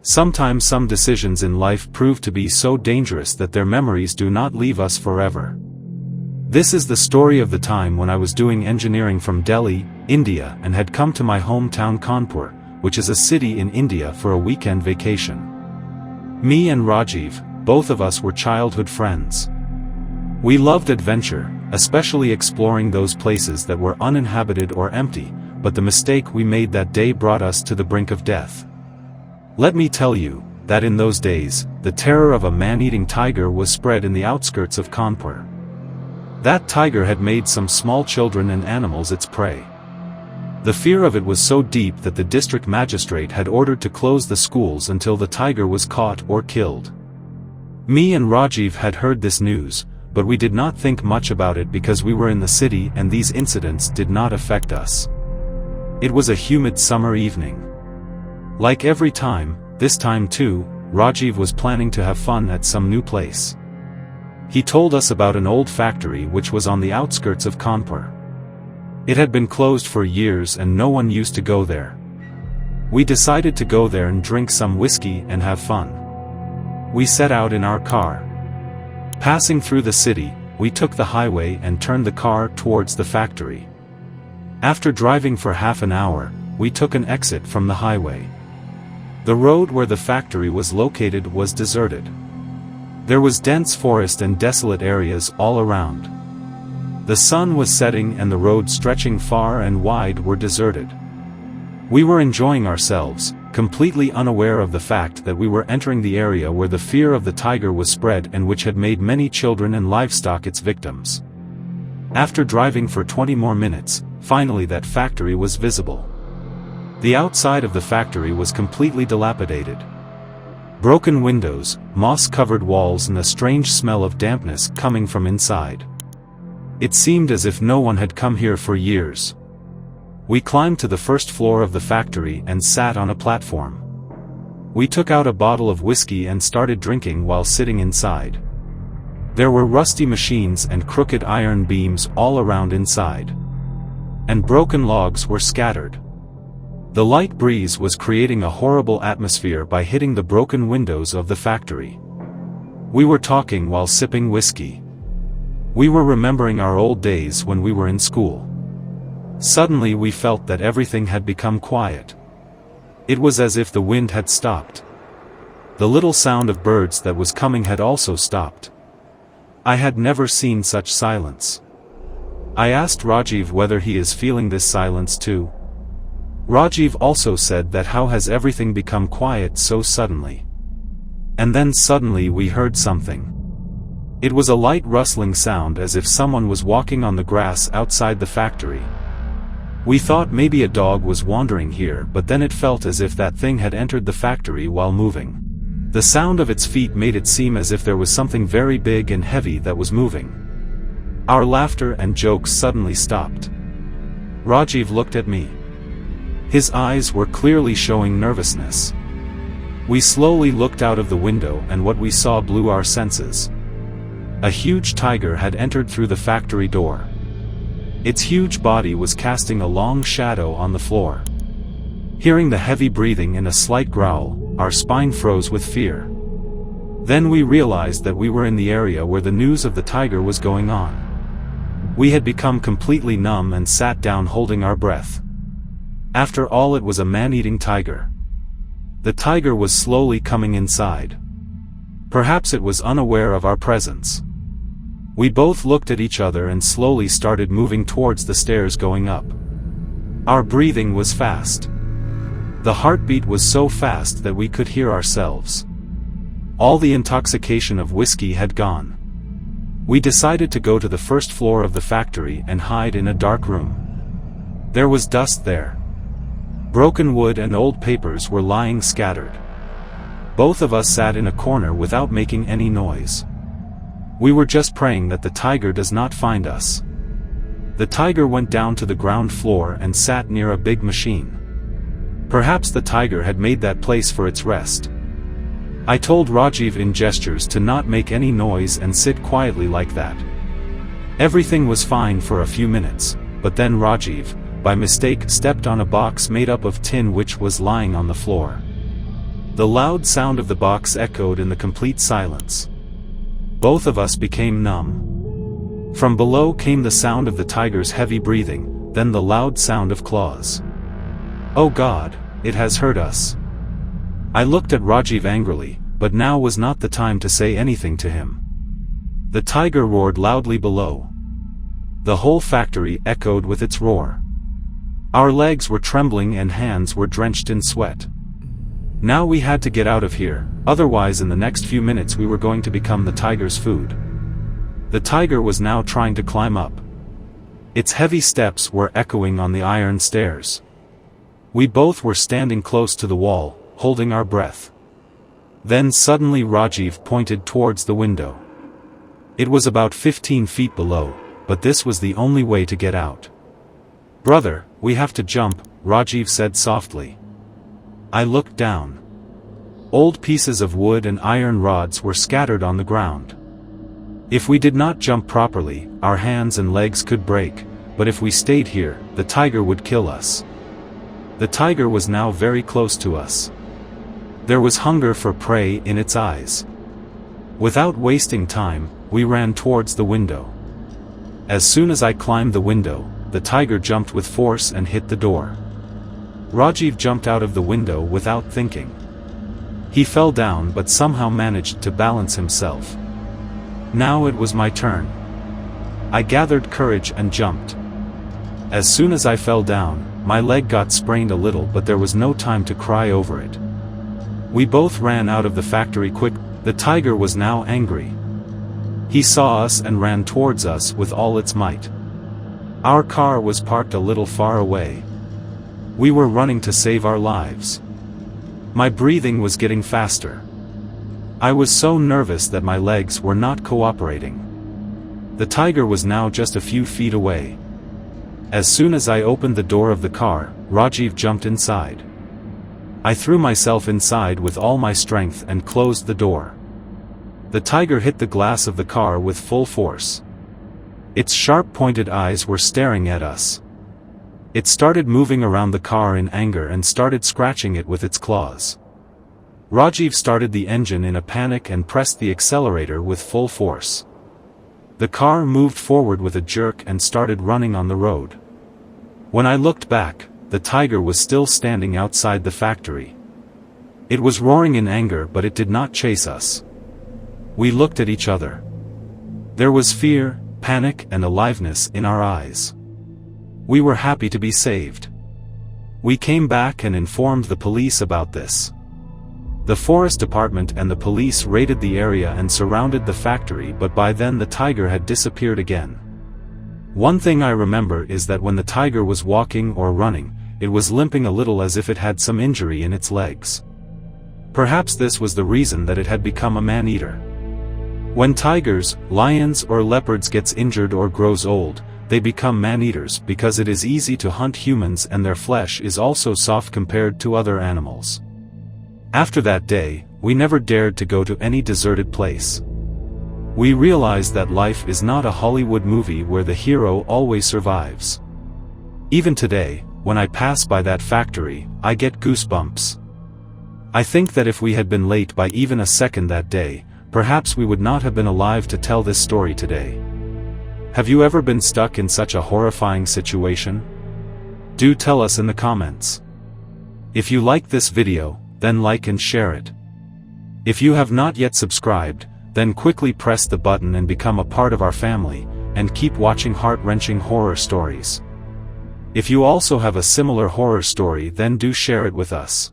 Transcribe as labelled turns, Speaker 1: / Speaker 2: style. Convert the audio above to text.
Speaker 1: Sometimes some decisions in life prove to be so dangerous that their memories do not leave us forever. This is the story of the time when I was doing engineering from Delhi, India, and had come to my hometown Kanpur, which is a city in India, for a weekend vacation. Me and Rajiv, both of us were childhood friends. We loved adventure, especially exploring those places that were uninhabited or empty, but the mistake we made that day brought us to the brink of death. Let me tell you, that in those days, the terror of a man-eating tiger was spread in the outskirts of Kanpur. That tiger had made some small children and animals its prey. The fear of it was so deep that the district magistrate had ordered to close the schools until the tiger was caught or killed. Me and Rajiv had heard this news, but we did not think much about it because we were in the city and these incidents did not affect us. It was a humid summer evening. Like every time, this time too, Rajiv was planning to have fun at some new place. He told us about an old factory which was on the outskirts of Kanpur. It had been closed for years and no one used to go there. We decided to go there and drink some whiskey and have fun. We set out in our car. Passing through the city, we took the highway and turned the car towards the factory. After driving for half an hour, we took an exit from the highway. The road where the factory was located was deserted. There was dense forest and desolate areas all around. The sun was setting and the road stretching far and wide were deserted. We were enjoying ourselves, completely unaware of the fact that we were entering the area where the fear of the tiger was spread and which had made many children and livestock its victims. After driving for 20 more minutes, finally that factory was visible. The outside of the factory was completely dilapidated. Broken windows, moss-covered walls and a strange smell of dampness coming from inside. It seemed as if no one had come here for years. We climbed to the first floor of the factory and sat on a platform. We took out a bottle of whiskey and started drinking while sitting inside. There were rusty machines and crooked iron beams all around inside. And broken logs were scattered. The light breeze was creating a horrible atmosphere by hitting the broken windows of the factory. We were talking while sipping whiskey. We were remembering our old days when we were in school. Suddenly we felt that everything had become quiet. It was as if the wind had stopped. The little sound of birds that was coming had also stopped. I had never seen such silence. I asked Rajiv whether he is feeling this silence too. Rajiv also said that how has everything become quiet so suddenly. And then suddenly we heard something. It was a light rustling sound as if someone was walking on the grass outside the factory. We thought maybe a dog was wandering here, but then it felt as if that thing had entered the factory while moving. The sound of its feet made it seem as if there was something very big and heavy that was moving. Our laughter and jokes suddenly stopped. Rajiv looked at me. His eyes were clearly showing nervousness. We slowly looked out of the window and what we saw blew our senses. A huge tiger had entered through the factory door. Its huge body was casting a long shadow on the floor. Hearing the heavy breathing and a slight growl, our spine froze with fear. Then we realized that we were in the area where the news of the tiger was going on. We had become completely numb and sat down holding our breath. After all, it was a man-eating tiger. The tiger was slowly coming inside. Perhaps it was unaware of our presence. We both looked at each other and slowly started moving towards the stairs going up. Our breathing was fast. The heartbeat was so fast that we could hear ourselves. All the intoxication of whiskey had gone. We decided to go to the first floor of the factory and hide in a dark room. There was dust there. Broken wood and old papers were lying scattered. Both of us sat in a corner without making any noise. We were just praying that the tiger does not find us. The tiger went down to the ground floor and sat near a big machine. Perhaps the tiger had made that place for its rest. I told Rajiv in gestures to not make any noise and sit quietly like that. Everything was fine for a few minutes, but then Rajiv, by mistake, stepped on a box made up of tin which was lying on the floor. The loud sound of the box echoed in the complete silence. Both of us became numb. From below came the sound of the tiger's heavy breathing, then the loud sound of claws. "Oh God, it has hurt us." I looked at Rajiv angrily, but now was not the time to say anything to him. The tiger roared loudly below. The whole factory echoed with its roar. Our legs were trembling and hands were drenched in sweat. Now we had to get out of here, otherwise in the next few minutes we were going to become the tiger's food. The tiger was now trying to climb up. Its heavy steps were echoing on the iron stairs. We both were standing close to the wall, holding our breath. Then suddenly Rajiv pointed towards the window. It was about 15 feet below, but this was the only way to get out. "Brother, we have to jump," Rajiv said softly. I looked down. Old pieces of wood and iron rods were scattered on the ground. If we did not jump properly, our hands and legs could break, but if we stayed here, the tiger would kill us. The tiger was now very close to us. There was hunger for prey in its eyes. Without wasting time, we ran towards the window. As soon as I climbed the window, the tiger jumped with force and hit the door. Rajiv jumped out of the window without thinking. He fell down but somehow managed to balance himself. Now it was my turn. I gathered courage and jumped. As soon as I fell down, my leg got sprained a little, but there was no time to cry over it. We both ran out of the factory quick. The tiger was now angry. He saw us and ran towards us with all its might. Our car was parked a little far away. We were running to save our lives. My breathing was getting faster. I was so nervous that my legs were not cooperating. The tiger was now just a few feet away. As soon as I opened the door of the car, Rajiv jumped inside. I threw myself inside with all my strength and closed the door. The tiger hit the glass of the car with full force. Its sharp-pointed eyes were staring at us. It started moving around the car in anger and started scratching it with its claws. Rajiv started the engine in a panic and pressed the accelerator with full force. The car moved forward with a jerk and started running on the road. When I looked back, the tiger was still standing outside the factory. It was roaring in anger, but it did not chase us. We looked at each other. There was fear, panic, and aliveness in our eyes. We were happy to be saved. We came back and informed the police about this. The forest department and the police raided the area and surrounded the factory, but by then the tiger had disappeared again. One thing I remember is that when the tiger was walking or running, it was limping a little as if it had some injury in its legs. Perhaps this was the reason that it had become a man-eater. When tigers, lions or leopards gets injured or grows old, they become man-eaters because it is easy to hunt humans and their flesh is also soft compared to other animals. After that day, we never dared to go to any deserted place. We realized that life is not a Hollywood movie where the hero always survives. Even today, when I pass by that factory, I get goosebumps. I think that if we had been late by even a second that day, perhaps we would not have been alive to tell this story today. Have you ever been stuck in such a horrifying situation? Do tell us in the comments. If you like this video, then like and share it. If you have not yet subscribed, then quickly press the button and become a part of our family, and keep watching heart-wrenching horror stories. If you also have a similar horror story, then do share it with us.